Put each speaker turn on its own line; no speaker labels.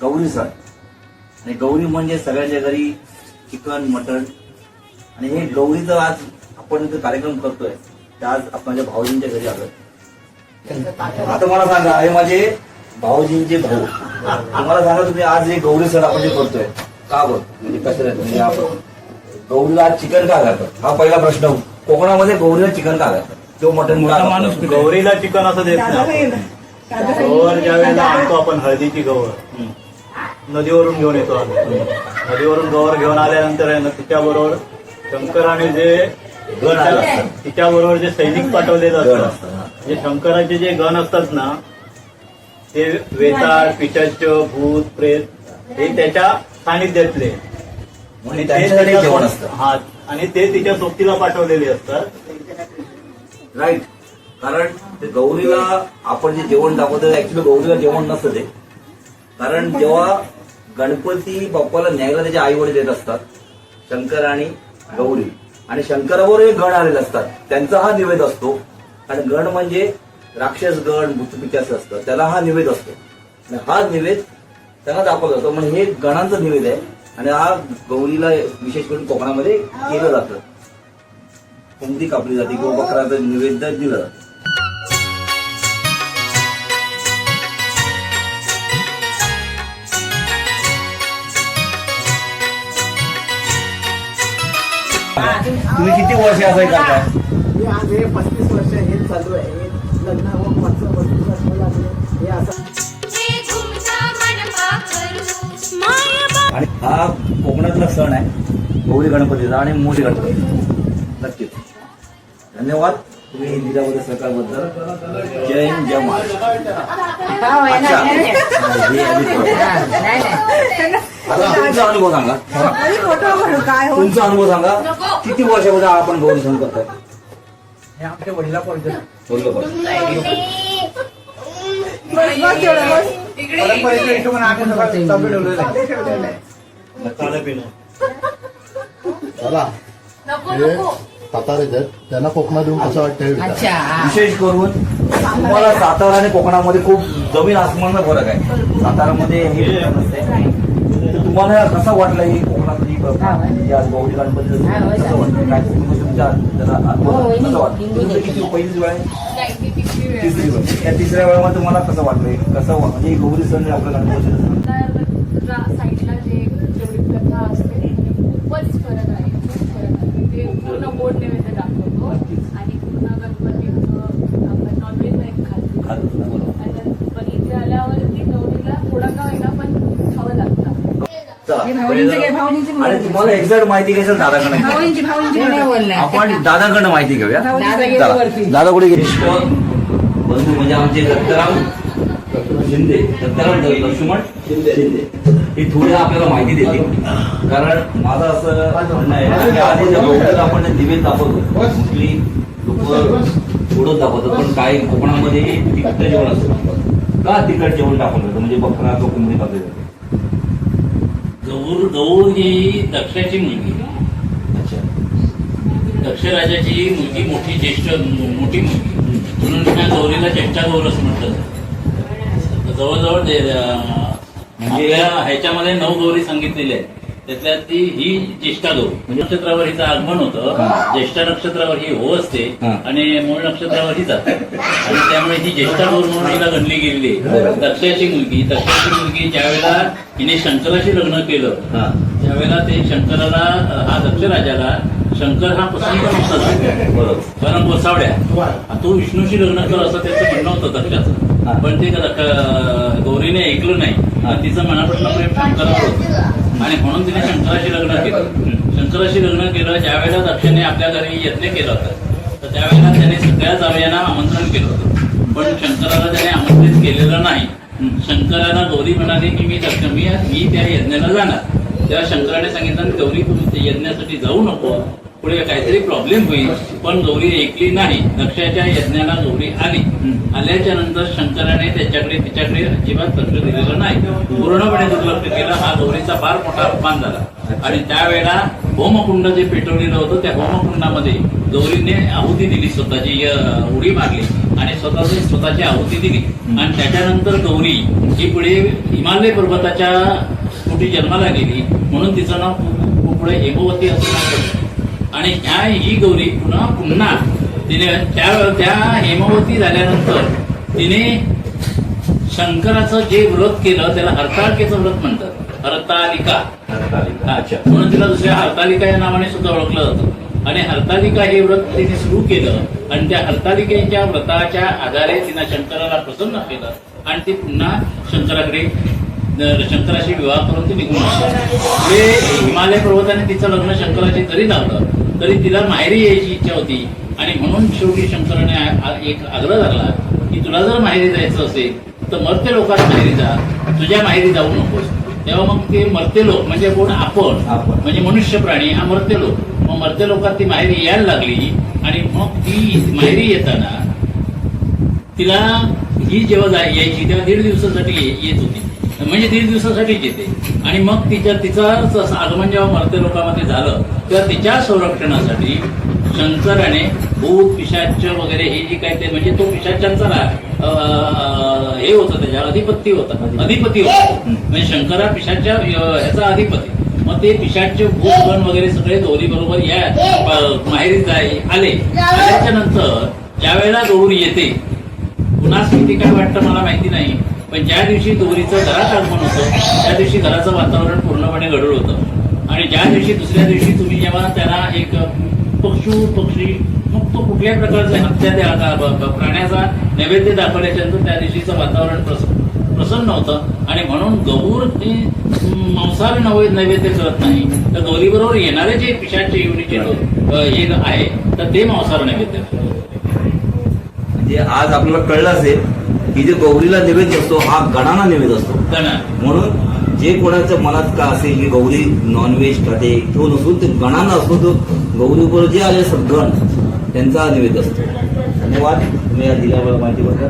गौरी सण आणि गौरी म्हणजे सगळ्यांच्या घरी चिकन मटण आणि हे गौरीचं आज आपण जो कार्यक्रम करतोय ते आज माझ्या भाऊजींच्या घरी आलोय. आता मला सांगा हे माझे भाऊजींचे भाऊ तुम्हाला सांगा तुम्ही आज हे गौरी सण आपण जे करतोय का करतो म्हणजे कसं म्हणजे आपण गौरीला आज चिकन का घालतात हा पहिला प्रश्न. कोकणामध्ये गौरीला चिकन का घालतात किंवा मटण
माणूस गौरीला चिकन असं देत नाही. गौर ज्या वेळेला आणतो आपण हळदीची गौर नदीवरून घेऊन येतो आम्ही. नदीवरून गौर घेऊन आल्यानंतर आहे ना तिच्याबरोबर शंकराने जे गण असतात तिच्याबरोबर जे सैनिक पाठवलेलं असतं जे शंकराचे जे गण असतात ना ते वेताळ पिशाच भूत प्रेत हे त्याच्या सानिध्यातले
म्हणजे त्यांच्यासाठी जेवण असतं.
हा आणि ते तिच्या सोबतीला पाठवलेले असतात.
राईट. कारण ते गौरीला आपण जे जेवण दाखवतो ऍक्च्युली गौरीला जेवण नसतं ते. कारण जेव्हा गणपती बाप्पाला न्यायला त्याचे आई वडील येत असतात शंकर आणि गौरी आणि शंकराबरोबर एक गण आलेले असतात त्यांचा हा निवेद असतो. आणि गण म्हणजे राक्षस गण भूतपिशाच असतं त्याला हा निवेद असतो आणि हा निवेद त्यांना दाखवला जातो. म्हणजे हे गणांचा निवेद आहे आणि हा गौरीला विशेष करून कोकणामध्ये केलं जातं. कोंबडी कापली जाते किंवा बकराचं निवेद दिलं जातं. तुम्ही किती वर्ष असं करताय?
आज हे 35 वर्ष हे चालू आहे. लग्न होऊन 35 वर्ष लागले हे असं.
आणि हा कोकणातला सण आहे गौरी गणपतीचा आणि मोठी गणपती. नक्कीच धन्यवाद तुम्ही दिल्याबद्दल सरकारबद्दल. जय हिंद जय महाराष्ट्र. आता तुमचा अनुभव सांगा. तुमचा अनुभव सांगा किती वर्षामध्ये आपण गौरी सण करताय?
हे आमच्या वडिलापर्यंत परंपरेच्या हिशोबाने आपण चालू ठेवलेलं आहे.
चला हे सातारे त्यांना कोकणात येऊन कसं वाटतं?
विशेष करून तुम्हाला सातारा आणि कोकणामध्ये खूप जमीन आसमानचा फरक आहे. सातारामध्ये हे नसते. तुम्हाला कसं वाटलं ही कोकणातली आज गौरी गणपती कसं वाटतं काय तुमच्या कसं वाटतं? किती पहिलीच वेळ आहे? तिसरी वेळ. या तिसऱ्या वेळेमध्ये तुम्हाला कसं वाटलं कसं म्हणजे गौरी सण आपल्या गणपती
साईडला जेवढी प्रथा असते खूपच फरक आहे. खूप फरक आहे. ते पूर्ण गोड नैवेद्य दाखवतो आणि पूर्ण गणपती आपण नॉनव्हेज नाही खातो. पण इथे आल्यावरती गौरीला थोडा का होईना पण खावं लागतं.
आणि तुम्हाला एक्झॅक्ट माहिती घ्यायचं दादाकडे आपण दादाकडनं माहिती घेऊया. दादा कुठे गेले? बंधू म्हणजे आमचे दत्तराम शिंदे दत्तराम लक्ष्मण शिंदे हे थोडी आपल्याला माहिती देतील. कारण माझं असं म्हणणं आहे की आधी ज्या आपण दिवे दाखवतो मोस्टली लोक थोडं दाखवतात पण काही कोकणामध्ये तिखट जेवण असतं. का तिखट जेवण दाखवलं जातं म्हणजे बकरा किंवा कोंबडी कापली जाते?
गौर ही दक्षाची मुलगी.
अच्छा.
दक्ष राजाची मुलगी मोठी ज्येष्ठ मोठी मुलगी म्हणून त्या गौरीला ज्येष्ठा गौर असं म्हटलं जातं. जवळजवळ म्हणजे ह्याच्यामध्ये 9 गौरी सांगितलेल्या आहेत. त्यातल्या ही ज्येष्ठा गौर म्हणजे नक्षत्रावर हिचं आगमन होतं. ज्येष्ठा नक्षत्रावर ही हो असते आणि मूळ नक्षत्रावर ही जाते आणि त्यामुळे ही ज्येष्ठा गौर म्हणून हिला गणली गेलेली आहे. दक्षाची मुलगी ज्यावेळेला हिने शंकराशी लग्न केलं त्यावेळेला ते शंकराला हा दक्ष राजाला शंकर हा पसंत नव्हता. कारण गोसावड्या तू विष्णूशी लग्न कर असं त्याचं म्हणणं होतं दक्षाचं. पण ते गौरीने ऐकलं नाही. तिचं मनापासून प्रेम शंकरावर होतं आणि म्हणून तिने शंकराशी लग्न केलं. ज्यावेळेला दक्षने आपल्या घरी यज्ञ केला होता तर त्यावेळेला त्याने सगळ्या जावयांना आमंत्रण केलं होतं पण शंकराला त्याने आमंत्रित केलेलं नाही. शंकराला गौरी म्हणाली की मी त्या यज्ञाला जाणार. तेव्हा शंकराने सांगितलं गौरी तुम्ही त्या यज्ञासाठी जाऊ नको. पुढे काहीतरी प्रॉब्लेम होईल. पण गौरी ऐकली नाही. दक्षाच्या यज्ञाला गौरी आली. आल्याच्या नंतर शंकराने तिच्याकडे अजिबात लक्ष दिलेलं नाही. पूर्णपणे दुर्लक्ष केलं. हा गौरीचा फार मोठा अपमान झाला. आणि त्यावेळेला होमकुंड जे पेटवलेलं होतं त्या होमकुंडामध्ये गौरीने आहुती दिली, स्वतःची उडी मारली आणि स्वतःची आहुती दिली. आणि त्याच्यानंतर गौरी ही पुढे हिमालय पर्वताच्या पोटी जन्माला गेली, म्हणून तिचं नाव पुढे हेमवती असं नाव पडलं. आणि ही गौरी पुन्हा तिने त्या हेमवती झाल्यानंतर तिने शंकराचं जे व्रत केलं त्याला हरतालिकेचं व्रत म्हणतात. हरतालिका. अच्छा. म्हणून तिला दुसऱ्या हरतालिका या नावाने सुद्धा ओळखलं जातं. आणि हरतालिका हे व्रत तिने सुरू केलं आणि त्या हरतालिकेच्या व्रताच्या आधारे तिनं शंकराला प्रसन्न केलं आणि ती पुन्हा शंकराशी विवाह करून ती निघून आली. पुढे हिमालय पर्वताने तिचं लग्न शंकराशी जरी लावलं तरी तिला माहेरी यायची इच्छा होती. आणि म्हणून शेवटी शंकराने एक आग्रह धरला की तुला जर माहेरी जायचं असेल तर मर्त्य लोकात माहेरी जा, तुझ्या माहेरी जाऊ नकोस. तेव्हा मग ते मर्त्य लोक म्हणजे कोण? आपण म्हणजे मनुष्य प्राणी हा मर्त्य लोक. मग मर्त्य लोकात ती माहेरी यायला लागली. आणि मग ती माहेरी येताना तिला ही जेव्हा यायची तेव्हा 1.5 दिवसासाठी येत होती. म्हणजे 1.5 दिवसासाठीच येते. आणि मग तिचं आगमन जेव्हा मर्त्य लोकांमध्ये झालं तेव्हा तिच्या संरक्षणासाठी शंकराने भूत पिशाच वगैरे हे जे काय ते म्हणजे तो पिशाचांचा हे होतं, त्याच्या अधिपती होता. म्हणजे शंकरा पिशाच्या ह्याचा अधिपती. मग ते पिशाचे भूतगण वगैरे सगळे गौरी बरोबर या माहेरी आल्याच्या नंतर ज्या वेळेला गौरी येते, पुन्हा स्थिती काय वाटतं मला माहिती नाही, पण ज्या दिवशी गौरीचं घरात आगमन होतं त्या दिवशी घराचं वातावरण पूर्णपणे गढूळ होतं. आणि ज्या दिवशी दुसऱ्या दिवशी तुम्ही जेव्हा त्याला एक पक्षी मग तो कुठल्याही प्रकारचा हत्या प्राण्याचा नैवेद्य दाखवल्याच्या नंतर त्या दिवशीचं वातावरण प्रसन्न होतं. आणि म्हणून गौर ते मांसाहारी नैवेद्य करत नाही, तर गौरीबरोबर येणारे जे पिशाचे योनीचे हे आहे तर ते मांसाहार नैवेद्य करतात.
म्हणजे आज आपल्याला कळलं असेल की जे गौरीला नैवेद्य असतो हा गणांना नैवेद्य असतो. म्हणून जे कोणाच्या मनात का असेल की गौरी नॉनव्हेज खाते तो नसून ते गणांना असतो, तो गौरीबरोबर जे आले सद्गण त्यांचा नैवेद्य असतो. धन्यवाद तुम्ही या दिल्यावर माहितीबद्दल.